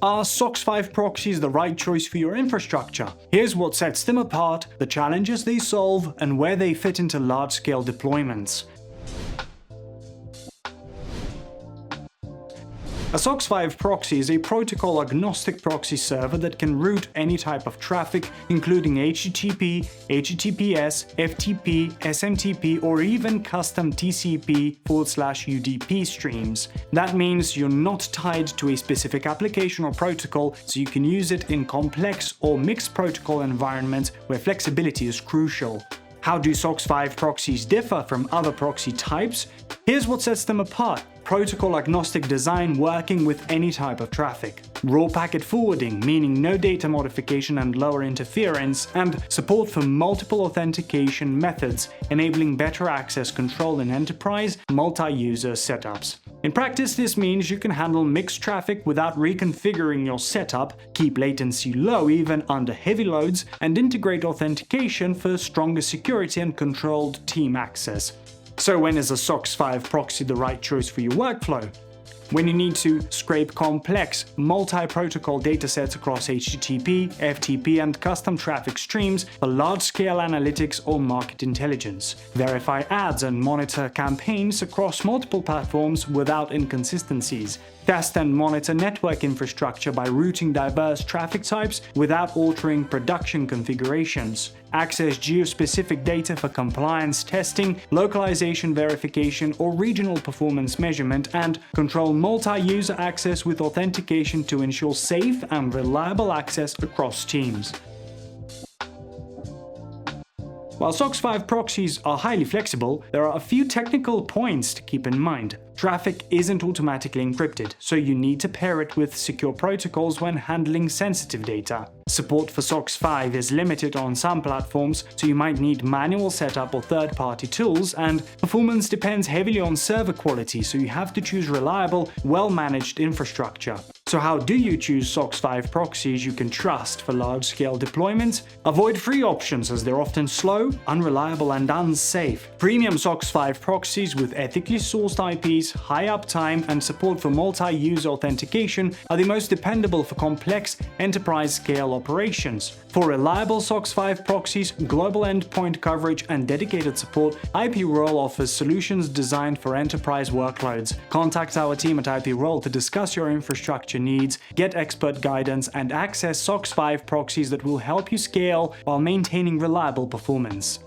Are SOCKS5 proxies the right choice for your infrastructure? Here's what sets them apart, the challenges they solve, and where they fit into large-scale deployments. A SOCKS5 proxy is a protocol-agnostic proxy server that can route any type of traffic, including HTTP, HTTPS, FTP, SMTP, or even custom TCP/UDP streams. That means you're not tied to a specific application or protocol, so you can use it in complex or mixed protocol environments where flexibility is crucial. How do SOCKS5 proxies differ from other proxy types? Here's what sets them apart. Protocol-agnostic design working with any type of traffic. Raw packet forwarding, meaning no data modification and lower interference, and support for multiple authentication methods, enabling better access control in enterprise multi-user setups. In practice, this means you can handle mixed traffic without reconfiguring your setup, keep latency low even under heavy loads, and integrate authentication for stronger security and controlled team access. So when is a SOCKS5 proxy the right choice for your workflow? When you need to scrape complex, multi-protocol datasets across HTTP, FTP, and custom traffic streams for large-scale analytics or market intelligence. Verify ads and monitor campaigns across multiple platforms without inconsistencies. Test and monitor network infrastructure by routing diverse traffic types without altering production configurations. Access geo-specific data for compliance testing, localization verification, or regional performance measurement, and control multi-user access with authentication to ensure safe and reliable access across teams. While SOCKS5 proxies are highly flexible, there are a few technical points to keep in mind. Traffic isn't automatically encrypted, so you need to pair it with secure protocols when handling sensitive data. Support for SOCKS5 is limited on some platforms, so you might need manual setup or third-party tools, and performance depends heavily on server quality, so you have to choose reliable, well-managed infrastructure. So how do you choose SOCKS5 proxies you can trust for large-scale deployments? Avoid free options as they're often slow, unreliable, and unsafe. Premium SOCKS5 proxies with ethically sourced IPs, high uptime, and support for multi-user authentication are the most dependable for complex enterprise-scale operations. For reliable SOCKS5 proxies, global endpoint coverage, and dedicated support, IPRoyal offers solutions designed for enterprise workloads. Contact our team at IPRoyal to discuss your infrastructure needs, get expert guidance, and access SOCKS5 proxies that will help you scale while maintaining reliable performance.